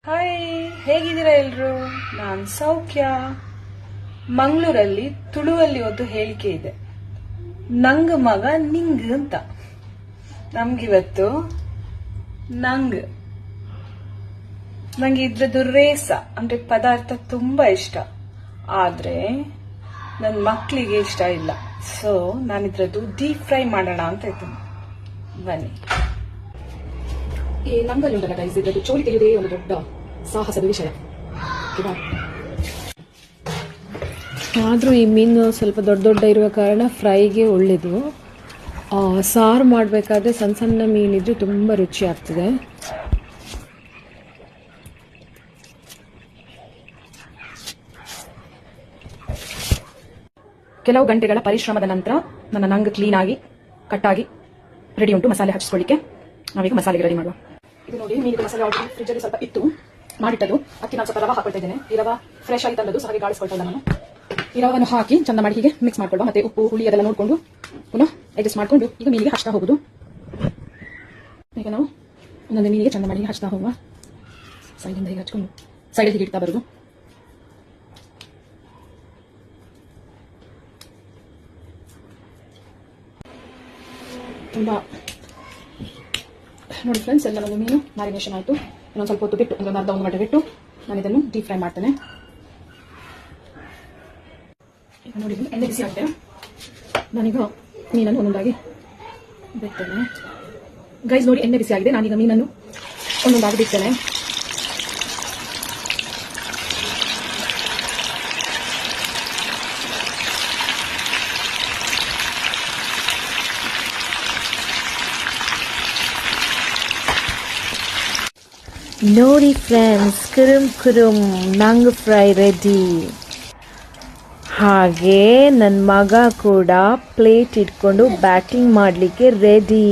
Hi, ಹೇಗಿದ್ದೀರಾ ಎಲ್ರು? ನಾನ್ ಸೌಖ್ಯ. ಮಂಗಳೂರಲ್ಲಿ ತುಳುವಲ್ಲಿ ಒಂದು ಹೇಳಿಕೆ ಇದೆ, ನಂಗ್ ಮಗ ನಿಂಗ್ ಅಂತ. ನಮ್ಗಿವತ್ತು ನಂಗೆ ಇದ್ರದ್ದು ರೇಸ ಅಂದ್ರೆ ಪದಾರ್ಥ ತುಂಬಾ ಇಷ್ಟ, ಆದ್ರೆ ನನ್ನ ಮಕ್ಕಳಿಗೆ ಇಷ್ಟ ಇಲ್ಲ. ಸೊ ನಾನಿದ್ರದ್ದು ಡೀಪ್ ಫ್ರೈ ಮಾಡೋಣ ಅಂತ ಇದ್ದೀನಿ. ಬನ್ನಿ. ಈ ನಂಗಲ್ಲಿ ಉಂಟಲ್ಲ ಗೈಸ್, ಇದ್ರದ್ದು ಚೋಳಿ ತೆಗೆಯುವುದೇ ಒಂದು ದೊಡ್ಡ ಸಾಹಸದ ವಿಷಯ. ಆದರೂ ಈ ಮೀನು ಸ್ವಲ್ಪ ದೊಡ್ಡ ಇರುವ ಕಾರಣ ಫ್ರೈಗೆ ಒಳ್ಳೆಯದು. ಸಾರು ಮಾಡಬೇಕಾದ್ರೆ ಸಣ್ಣ ಸಣ್ಣ ಮೀನಿದ್ರೆ ತುಂಬ ರುಚಿ ಆಗ್ತದೆ. ಕೆಲವು ಗಂಟೆಗಳ ಪರಿಶ್ರಮದ ನಂತರ ನನ್ನ ನಂಗ್ ಕ್ಲೀನ್ ಆಗಿ ಕಟ್ಟಾಗಿ ರೆಡಿ ಉಂಟು ಮಸಾಲೆ ಹಚ್ಚಿಕೊಳ್ಳಿಕ್ಕೆ. ನಾವೀಗ ಮಸಾಲೆಗೆ ರೆಡಿ ಮಾಡುವ. ಇದು ನೋಡಿ, ಮೀನಿಗೆ ಮಸಾಲೆ ಆಲ್ರೆಡಿ ಫ್ರಿಜ್ ಅಲ್ಲಿ ಸ್ವಲ್ಪ ಇತ್ತು, ಮಾಡಿಟ್ಟದು. ಅದಕ್ಕೆ ನಾನು ಸ್ವಲ್ಪ ರವೆ ಹಾಕೊಳ್ತಾ ಇದ್ದೇನೆ. ಈ ರವೆ ಫ್ರೆಶ್ ಆಗಿ ತಂದದ್ದು, ಹಾಗೆ ಗಾಳಿಸ್ಕೊಳ್ತಾ ಇಲ್ಲ ನಾನು. ಈ ರವನ್ನು ಹಾಕಿ ಚಂದ ಮಾಡಿ ಹೀಗೆ ಮಿಕ್ಸ್ ಮಾಡ್ಕೊಳ್ಳುವ. ಮತ್ತೆ ಉಪ್ಪು ಹುಳಿ ಅದೆಲ್ಲ ನೋಡಿಕೊಂಡು ಪುನಃ ಅಡ್ಜಸ್ಟ್ ಮಾಡಿಕೊಂಡು ಈಗ ಮೀನಿಗೆ ಹಚ್ತಾ ಹೋಗುದು. ಈಗ ನಾವು ಒಂದೊಂದು ಮೀನಿಗೆ ಚಂದ ಮಾಡಿ ಹಚ್ತಾ ಹೋಗುವ. ಸೈಡಿಂದ ಹೀಗೆ ಹಚ್ಕೊಂಡು ಸೈಡಲ್ಲಿ ಹೀಗೆ ಇಡ್ತಾ ಬರುದು. ತುಂಬ ನೋಡಿ ಫ್ರೆಂಡ್ಸ್, ಎಲ್ಲ ಒಂದು ಮೀನು ಮ್ಯಾರಿನೇಷನ್ ಆಯಿತು. ಇನ್ನೊಂದು ಸ್ವಲ್ಪ ಹೊತ್ತು ಬಿಟ್ಟು, ಒಂದು ಅರ್ಧ ಒಂದು ಗಂಟೆ ಬಿಟ್ಟು ನಾನು ಇದನ್ನು ಡೀಪ್ ಫ್ರೈ ಮಾಡ್ತೇನೆ. ಈಗ ನೋಡಿ, ಎಣ್ಣೆ ಬಿಸಿ ಆಗಿದೆ. ನಾನೀಗ ಮೀನನ್ನು ಒಂದೊಂದಾಗಿ ಬಿಡ್ತೇನೆ. ಗೈಸ್ ನೋಡಿ, ಎಣ್ಣೆ ಬಿಸಿ ಆಗಿದೆ. ನಾನೀಗ ಮೀನನ್ನು ಒಂದೊಂದಾಗಿ ಬಿಡ್ತೇನೆ. ನೋಡಿ ಫ್ರೆಂಡ್ಸ್, ಕುರುಮ್ ನಂಗ್ ಫ್ರೈ ರೆಡಿ. ಹಾಗೆ ನನ್ನ ಮಗ ಕೂಡ ಪ್ಲೇಟ್ ಇಟ್ಕೊಂಡು ಬ್ಯಾಟಿಂಗ್ ಮಾಡಲಿಕ್ಕೆ ರೆಡಿ.